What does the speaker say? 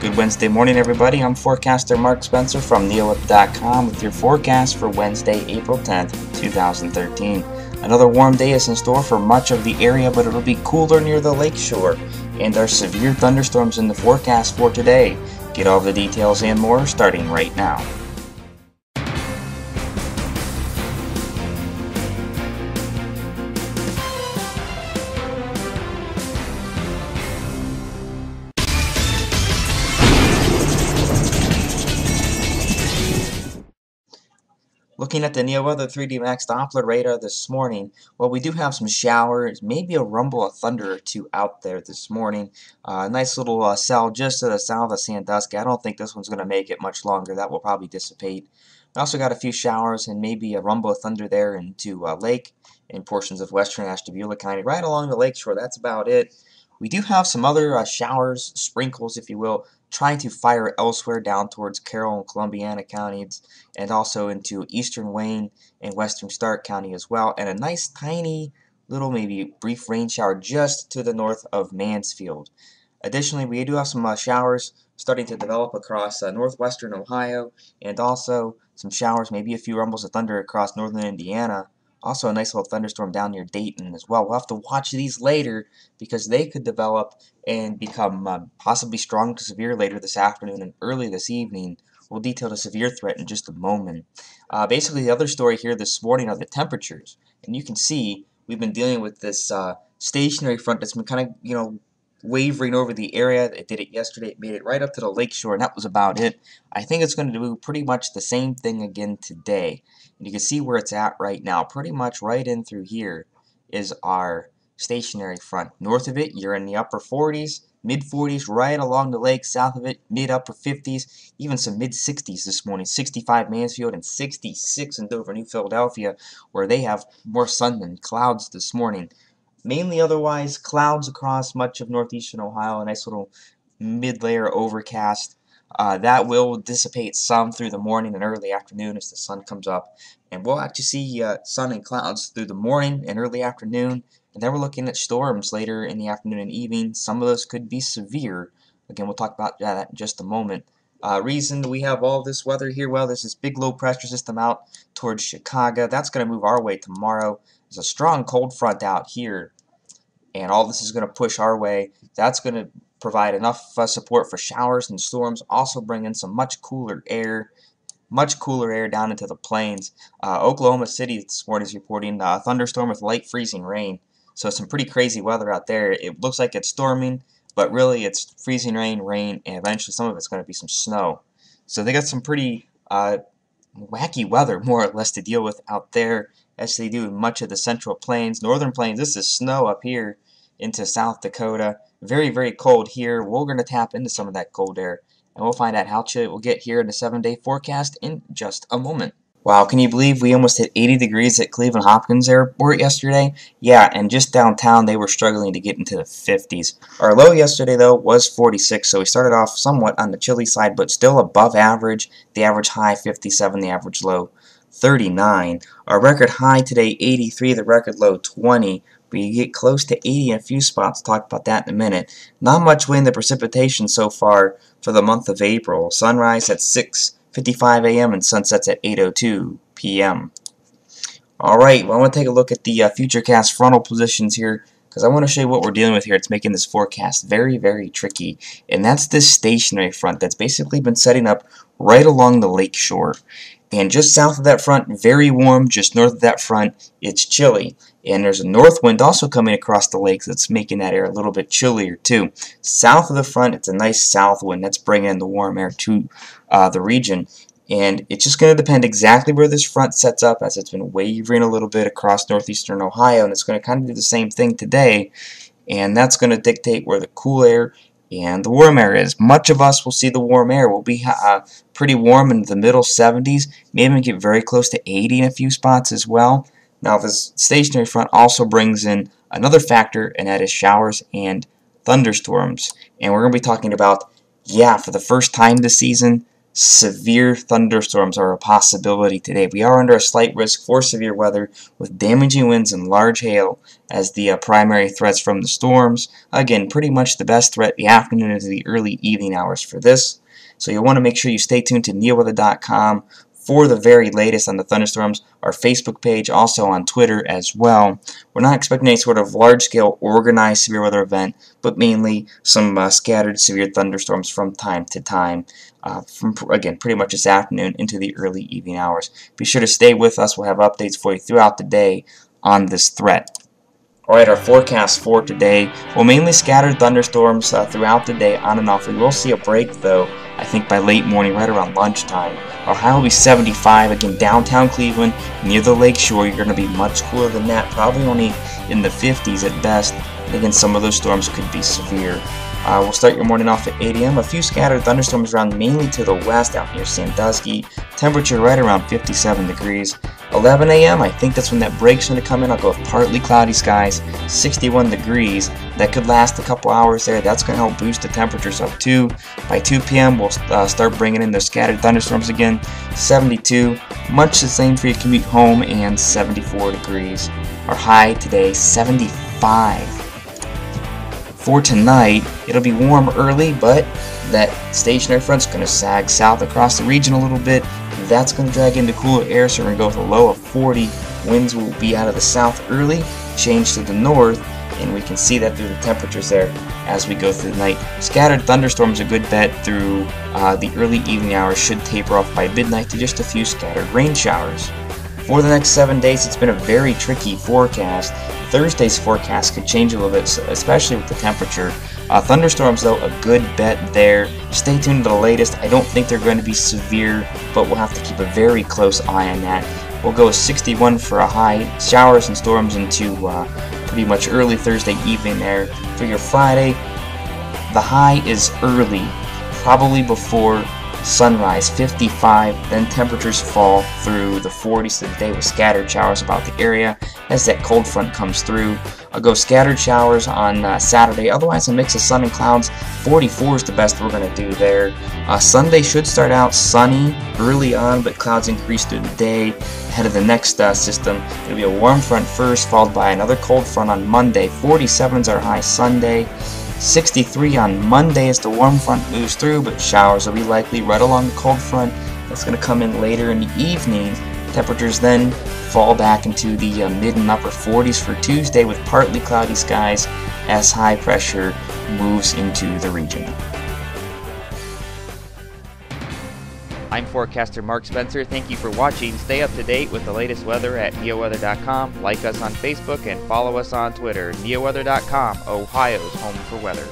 Good Wednesday morning, everybody. I'm forecaster Mark Spencer from neowip.com with your forecast for Wednesday, April 10th, 2013. Another warm day is in store for much of the area, but it'll be cooler near the lakeshore. And there are severe thunderstorms in the forecast for today. Get all the details and more starting right now. Looking at the NeoWeather 3D Max Doppler radar this morning, well, we do have some showers, maybe a rumble of thunder or two out there this morning. Nice little cell just to the south of Sandusky. I don't think this one's going to make it much longer. That will probably dissipate. We also got a few showers and maybe a rumble of thunder there into Lake and portions of western Ashtabula County, right along the lakeshore. That's about it. We do have some other showers, sprinkles, if you will, trying to fire elsewhere down towards Carroll and Columbiana counties, and also into eastern Wayne and western Stark County as well, and a nice tiny little maybe brief rain shower just to the north of Mansfield. Additionally, we do have some showers starting to develop across northwestern Ohio, and also some showers, maybe a few rumbles of thunder across northern Indiana. Also a nice little thunderstorm down near Dayton as well. We'll have to watch these later because they could develop and become possibly strong to severe later this afternoon and early this evening. We'll detail the severe threat in just a moment. Basically, the other story here this morning are the temperatures. And you can see we've been dealing with this stationary front that's been kind of, wavering over the area. It did it yesterday. It made it right up to the lakeshore, and that was about it. I think it's going to do pretty much the same thing again today. And you can see where it's at right now. Pretty much right in through here is our stationary front. North of it, you're in the upper 40s, mid-40s, right along the lake. South of it, mid-upper 50s, even some mid-60s this morning. 65 Mansfield and 66 in Dover, New Philadelphia, where they have more sun than clouds this morning. Mainly otherwise, clouds across much of northeastern Ohio, a nice little mid-layer overcast. That will dissipate some through the morning and early afternoon as the sun comes up. And we'll actually see sun and clouds through the morning and early afternoon. And then we're looking at storms later in the afternoon and evening. Some of those could be severe. Again, we'll talk about that in just a moment. Reason we have all this weather here, well, there's this big low pressure system out towards Chicago. That's going to move our way tomorrow. There's a strong cold front out here, and all this is going to push our way. That's going to provide enough support for showers and storms. Also bring in some much cooler air down into the plains. Oklahoma City this morning is reporting a thunderstorm with light freezing rain. So some pretty crazy weather out there. It looks like it's storming, but really it's freezing rain, and eventually some of it's going to be some snow. So they got some pretty wacky weather, more or less, to deal with out there, as they do in much of the central plains, northern plains. This is snow up here into South Dakota. Very, very cold here. We're going to tap into some of that cold air, and we'll find out how chilly it will get here in the 7-day forecast in just a moment. Wow, can you believe we almost hit 80 degrees at Cleveland Hopkins Airport yesterday? Yeah, and just downtown they were struggling to get into the 50s. Our low yesterday, though, was 46, so we started off somewhat on the chilly side, but still above average. The average high, 57, the average low, 39. Our record high today, 83, the record low, 20. We get close to 80 in a few spots. Talk about that in a minute. Not much wind, the precipitation so far for the month of April. Sunrise at 6:55 a.m. and sunsets at 8:02 p.m. Alright, well, I want to take a look at the futurecast frontal positions here, because I want to show you what we're dealing with here. It's making this forecast very, very tricky. And that's this stationary front that's basically been setting up right along the lake shore. And just south of that front, very warm. Just north of that front, it's chilly. And there's a north wind also coming across the lake that's making that air a little bit chillier too. South of the front, it's a nice south wind that's bringing in the warm air to the region. And it's just going to depend exactly where this front sets up, as it's been wavering a little bit across northeastern Ohio. And it's going to kind of do the same thing today. And that's going to dictate where the cool air and the warm air is. Much of us will see the warm air. We'll be pretty warm in the middle 70s, maybe get very close to 80 in a few spots as well. Now, this stationary front also brings in another factor, and that is showers and thunderstorms. And we're going to be talking about, for the first time this season, severe thunderstorms are a possibility today. We are under a slight risk for severe weather with damaging winds and large hail as the primary threats from the storms. Again, pretty much the best threat the afternoon into the early evening hours for this. So you'll want to make sure you stay tuned to neoweather.com for the very latest on the thunderstorms, our Facebook page, also on Twitter as well. We're not expecting any sort of large-scale organized severe weather event, but mainly some scattered severe thunderstorms from time to time, again, pretty much this afternoon into the early evening hours. Be sure to stay with us. We'll have updates for you throughout the day on this threat. Alright, our forecast for today, well, mainly scattered thunderstorms throughout the day, on and off. We will see a break, though, I think by late morning, right around lunchtime. Our high will be 75, again, downtown Cleveland, near the lake shore. You're going to be much cooler than that, probably only in the 50s at best. And again, some of those storms could be severe. We'll start your morning off at 8 a.m. A few scattered thunderstorms around mainly to the west out near Sandusky. Temperature right around 57 degrees. 11 a.m. I think that's when that break's going to come in. I'll go with partly cloudy skies, 61 degrees. That could last a couple hours there. That's going to help boost the temperatures up too. By 2 p.m. we'll start bringing in the scattered thunderstorms again, 72. Much the same for your commute home and 74 degrees. Our high today, 75. For tonight, it'll be warm early, but that stationary front's going to sag south across the region a little bit. That's going to drag into cooler air, so we're going to go with a low of 40. Winds will be out of the south early, change to the north, and we can see that through the temperatures there as we go through the night. Scattered thunderstorms a good bet through the early evening hours, should taper off by midnight to just a few scattered rain showers. For the next 7 days, it's been a very tricky forecast. Thursday's forecast could change a little bit, especially with the temperature. Thunderstorms, though, a good bet there. Stay tuned to the latest. I don't think they're going to be severe, but we'll have to keep a very close eye on that. We'll go with 61 for a high. Showers and storms into pretty much early Thursday evening there. For your Friday, the high is early, probably before sunrise, 55, then temperatures fall through the 40s today with scattered showers about the area as that cold front comes through. I'll go scattered showers on Saturday, otherwise a mix of sun and clouds. 44 is the best we're going to do there. Sunday should start out sunny early on, but clouds increase through the day ahead of the next system. It'll be a warm front first, followed by another cold front on Monday. 47 is our high Sunday. 63 on Monday as the warm front moves through, but showers will be likely right along the cold front. That's going to come in later in the evening. Temperatures then fall back into the mid and upper 40s for Tuesday with partly cloudy skies as high pressure moves into the region. I'm forecaster Mark Spencer. Thank you for watching. Stay up to date with the latest weather at neoweather.com. Like us on Facebook and follow us on Twitter. neoweather.com, Ohio's home for weather.